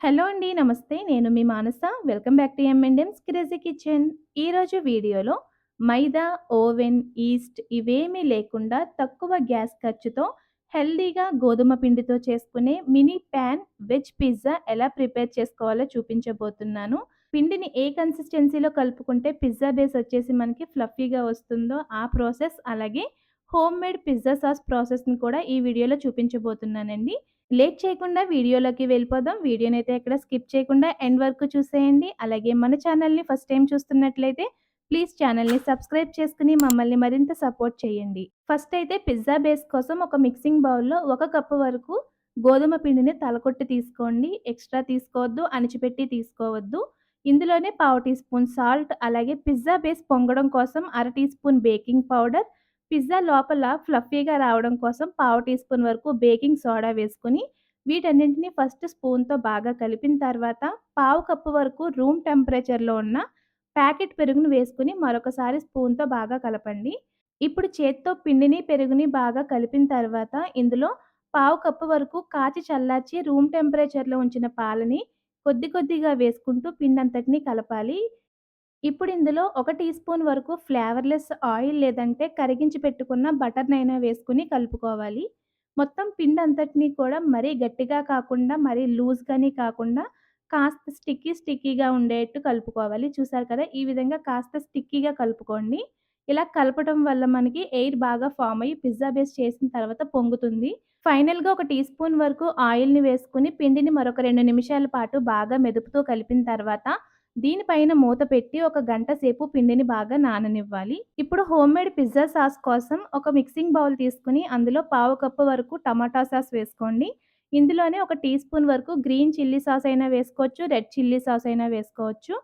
Hello అండి. నమస్తే. నేను మీ మానస. వెల్కమ్ బ్యాక్ టు ఎంఎండెమ్స్ క్రేజీ కిచెన్. ఈరోజు వీడియోలో మైదా, ఓవెన్, ఈస్ట్ ఇవేమీ లేకుండా తక్కువ గ్యాస్ ఖర్చుతో హెల్తీగా గోధుమ పిండితో చేసుకునే మినీ ప్యాన్ వెజ్ పిజ్జా ఎలా ప్రిపేర్ చేసుకోవాలో చూపించబోతున్నాను. పిండిని ఏ కన్సిస్టెన్సీలో కలుపుకుంటే పిజ్జా బేస్ వచ్చేసి మనకి ఫ్లఫీగా వస్తుందో ఆ ప్రాసెస్, అలాగే హోమ్‌మేడ్ పిజ్జా సాస్ ప్రాసెస్‌ని కూడా ఈ వీడియోలో చూపించబోతున్నానండి. లేట్ చేయకుండా వీడియోలోకి వెళ్ళిపోదాం. వీడియోనైతే ఎక్కడ స్కిప్ చేయకుండా ఎండ్ వరకు చూసేయండి. అలాగే మన ఛానల్‌ని ఫస్ట్ టైమ్ చూస్తున్నట్లయితే ప్లీజ్ ఛానల్‌ని సబ్స్క్రైబ్ చేసుకొని మమ్మల్ని మరింత సపోర్ట్ చేయండి. ఫస్ట్ అయితే పిజ్జా బేస్ కోసం ఒక మిక్సింగ్ బౌల్‌లో 1 కప్పు వరకు గోధుమ పిండిని తలకొట్టి తీసుకోండి. ఎక్స్‌ట్రా తీసుకోవద్దు, అణిచిపెట్టి తీసుకోవద్దు. ఇందులోనే పావు టీ స్పూన్ సాల్ట్, అలాగే పిజ్జా బేస్ పొంగడం కోసం అర teaspoon baking powder, pizza లోపల ఫ్లఫీగా రావడం కోసం పావు టీ స్పూన్ వరకు బేకింగ్ సోడా వేసుకొని వీటన్నింటిని ఫస్ట్ స్పూన్‌తో బాగా కలిపిన తర్వాత పావు కప్పు వరకు రూమ్ టెంపరేచర్‌లో ఉన్న ప్యాకెట్ పెరుగును వేసుకొని మరొకసారి స్పూన్‌తో బాగా కలపండి. ఇప్పుడు చేత్తో పిండిని, పెరుగుని బాగా కలిపిన తర్వాత ఇందులో పావు కప్పు వరకు కాచి చల్లార్చి రూమ్ టెంపరేచర్‌లో ఉంచిన పాలని కొద్ది కొద్దిగా వేసుకుంటూ పిండంతటిని కలపాలి. ఇప్పుడు ఇందులో ఒక టీ స్పూన్ వరకు ఫ్లేవర్‌లెస్ ఆయిల్ లేదంటే కరిగించి పెట్టుకున్న బటర్‌నైనా వేసుకొని కలుపుకోవాలి. మొత్తం పిండంతటిని కూడా మరీ గట్టిగా కాకుండా, మరీ లూజ్‌గాని కాకుండా కాస్త స్టిక్కీగా ఉండేట్టు కలుపుకోవాలి. చూసారు కదా! ఈ విధంగా కాస్త స్టిక్కీగా కలుపుకోండి. ఇలా కలపడం వల్ల మనకి ఎయిర్ బాగా ఫార్మ్ అయ్యి పిజ్జా బేస్ చేసిన తర్వాత పొంగుతుంది. ఫైనల్‌గా ఒక టీ స్పూన్ వరకు ఆయిల్‌ని వేసుకొని పిండిని మరొక 2 నిమిషాల పాటు బాగా మెదుపుతూ కలిపిన తర్వాత దీనిపైన మూత పెట్టి ఒక గంట సేపు పిండిని బాగా నాననివ్వాలి. ఇప్పుడు హోమ్‌మేడ్ పిజ్జా సాస్ కోసం ఒక మిక్సింగ్ బౌల్ తీసుకొని అందులో పావు కప్పు వరకు టమాటా సాస్ వేసుకోండి. ఇందులోనే ఒక టీ స్పూన్ వరకు గ్రీన్ చిల్లీ సాస్ అయినా వేసుకోవచ్చు, రెడ్ చిల్లీ సాస్ అయినా వేసుకోవచ్చు.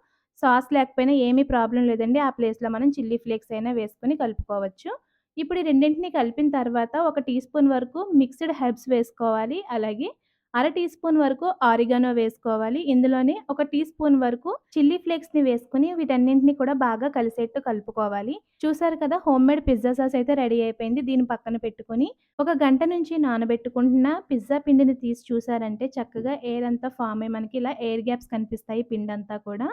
సాస్ లేకపోయినా ఏమీ ప్రాబ్లమ్ లేదండి. ఆ ప్లేస్‌లో మనం చిల్లీ ఫ్లేక్స్ అయినా వేసుకొని కలుపుకోవచ్చు. ఇప్పుడు ఈ రెండింటిని కలిపిన తర్వాత ఒక టీ స్పూన్ వరకు మిక్స్డ్ హెర్బ్స్ వేసుకోవాలి. అలాగే అర టీ స్పూన్ వరకు ఆరిగానో వేసుకోవాలి. ఇందులోనే ఒక టీ స్పూన్ వరకు చిల్లీ ఫ్లేక్స్‌ని వేసుకొని వీటన్నింటిని కూడా బాగా కలిసేట్టు కలుపుకోవాలి. చూసారు కదా! హోమ్‌మేడ్ పిజ్జా సాస్ అయితే రెడీ అయిపోయింది. దీన్ని పక్కన పెట్టుకొని ఒక గంట నుంచి నానబెట్టుకుంటున్న పిజ్జా పిండిని తీసి చూసారంటే చక్కగా ఎయిర్ అంతా ఫార్మ్ అయ్యి మనకి ఇలా ఎయిర్ గ్యాప్స్ కనిపిస్తాయి పిండంతా కూడా.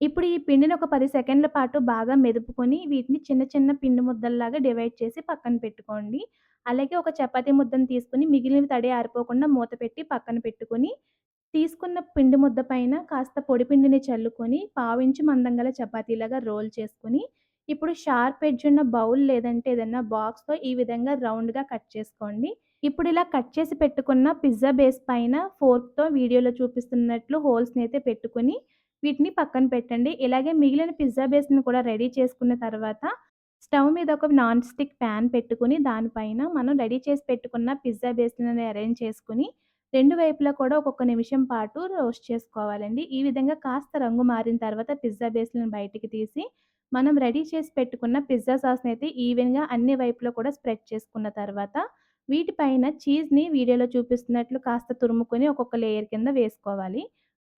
ఇప్పుడు ఈ పిండిని ఒక 10 సెకండ్ల పాటు బాగా మెదుపుకొని వీటిని చిన్న చిన్న పిండి ముద్దల్లాగా డివైడ్ చేసి పక్కన పెట్టుకోండి. అలాగే ఒక చపాతీ ముద్దను తీసుకొని మిగిలినవి తడి ఆరిపోకుండా మూత పెట్టి పక్కన పెట్టుకొని, తీసుకున్న పిండి ముద్ద పైన కాస్త పొడి పిండిని చల్లుకొని పావించి మందం గల చపాతీలాగా రోల్ చేసుకొని, ఇప్పుడు షార్ప్ ఎడ్జ్ ఉన్న బౌల్ లేదంటే ఏదన్నా బాక్స్‌తో ఈ విధంగా రౌండ్‌గా కట్ చేసుకోండి. ఇప్పుడు ఇలా కట్ చేసి పెట్టుకున్న పిజ్జా బేస్ పైన ఫోర్క్‌తో వీడియోలో చూపిస్తున్నట్లు హోల్స్‌నైతే పెట్టుకొని వీటిని పక్కన పెట్టండి. ఇలాగే మిగిలిన పిజ్జా బేస్‌ని కూడా రెడీ చేసుకున్న తర్వాత స్టవ్ మీద ఒక నాన్ స్టిక్ ప్యాన్ పెట్టుకొని దానిపైన మనం రెడీ చేసి పెట్టుకున్న పిజ్జా బేస్‌లని అరేంజ్ చేసుకొని, 2 వైపులా కూడా ఒక్కొక్క నిమిషం పాటు రోస్ట్ చేసుకోవాలండి. ఈ విధంగా కాస్త రంగు మారిన తర్వాత పిజ్జా బేస్‌లను బయటికి తీసి, మనం రెడీ చేసి పెట్టుకున్న పిజ్జా సాస్‌నైతే ఈవెన్‌గా అన్ని వైపులా కూడా స్ప్రెడ్ చేసుకున్న తర్వాత, వీటిపైన చీజ్‌ని వీడియోలో చూపిస్తున్నట్లు కాస్త తురుముకొని ఒక్కొక్క లేయర్ కింద వేసుకోవాలి.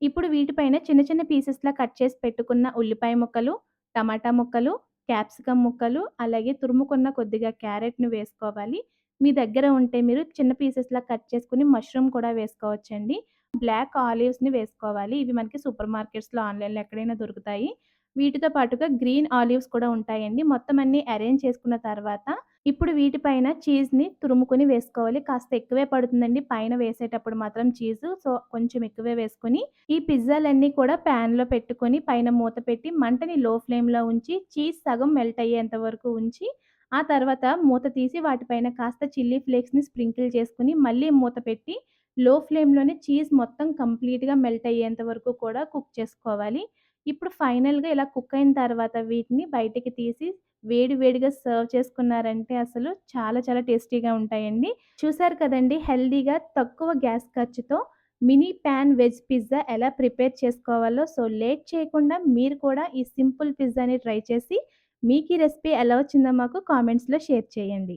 ఇప్పుడు వీటిపైన చిన్న చిన్న పీసెస్‌లా కట్ చేసి పెట్టుకున్న ఉల్లిపాయ ముక్కలు, టమాటా ముక్కలు, క్యాప్సికమ్ ముక్కలు, అలాగే తురుముకున్న కొద్దిగా క్యారెట్‌ని వేసుకోవాలి. మీ దగ్గర ఉంటే మీరు చిన్న పీసెస్‌లా కట్ చేసుకొని మష్రూమ్ కూడా వేసుకోవచ్చండి. బ్లాక్ ఆలివ్స్‌ని వేసుకోవాలి. ఇవి మనకి సూపర్ మార్కెట్స్‌లో, ఆన్‌లైన్‌లో ఎక్కడైనా దొరుకుతాయి. వీటితో పాటుగా గ్రీన్ ఆలివ్స్ కూడా ఉంటాయండి. మొత్తం అన్నీ అరేంజ్ చేసుకున్న తర్వాత ఇప్పుడు వీటిపైన చీజ్‌ని తురుముకొని వేసుకోవాలి. కాస్త ఎక్కువే పడుతుందండి పైన వేసేటప్పుడు మాత్రం చీజు. సో, కొంచెం ఎక్కువే వేసుకొని, ఈ పిజ్జాలన్నీ కూడా ప్యాన్‌లో పెట్టుకొని పైన మూత పెట్టి మంటని లో ఫ్లేమ్‌లో ఉంచి చీజ్ సగం మెల్ట్ అయ్యేంత వరకు ఉంచి, ఆ తర్వాత మూత తీసి వాటిపైన కాస్త చిల్లీ ఫ్లేక్స్‌ని స్ప్రింకిల్ చేసుకొని మళ్ళీ మూత పెట్టి లో ఫ్లేమ్‌లోనే చీజ్ మొత్తం కంప్లీట్‌గా మెల్ట్ అయ్యేంత వరకు కూడా కుక్ చేసుకోవాలి. ఇప్పుడు ఫైనల్‌గా ఇలా కుక్ అయిన తర్వాత వీటిని బయటికి తీసి వేడి వేడిగా సర్వ్ చేసుకున్నారంటే అసలు చాలా చాలా టేస్టీగా ఉంటాయండి. చూసారు కదండీ! హెల్తీగా తక్కువ గ్యాస్ ఖర్చుతో మినీ పాన్ వెజ్ పిజ్జా ఎలా ప్రిపేర్ చేసుకోవాలో. సో, లేట్ చేయకుండా మీరు కూడా ఈ సింపుల్ పిజ్జాని ట్రై చేసి మీకు ఈ రెసిపీ ఎలా వచ్చిందో మాకు కామెంట్స్‌లో షేర్ చేయండి.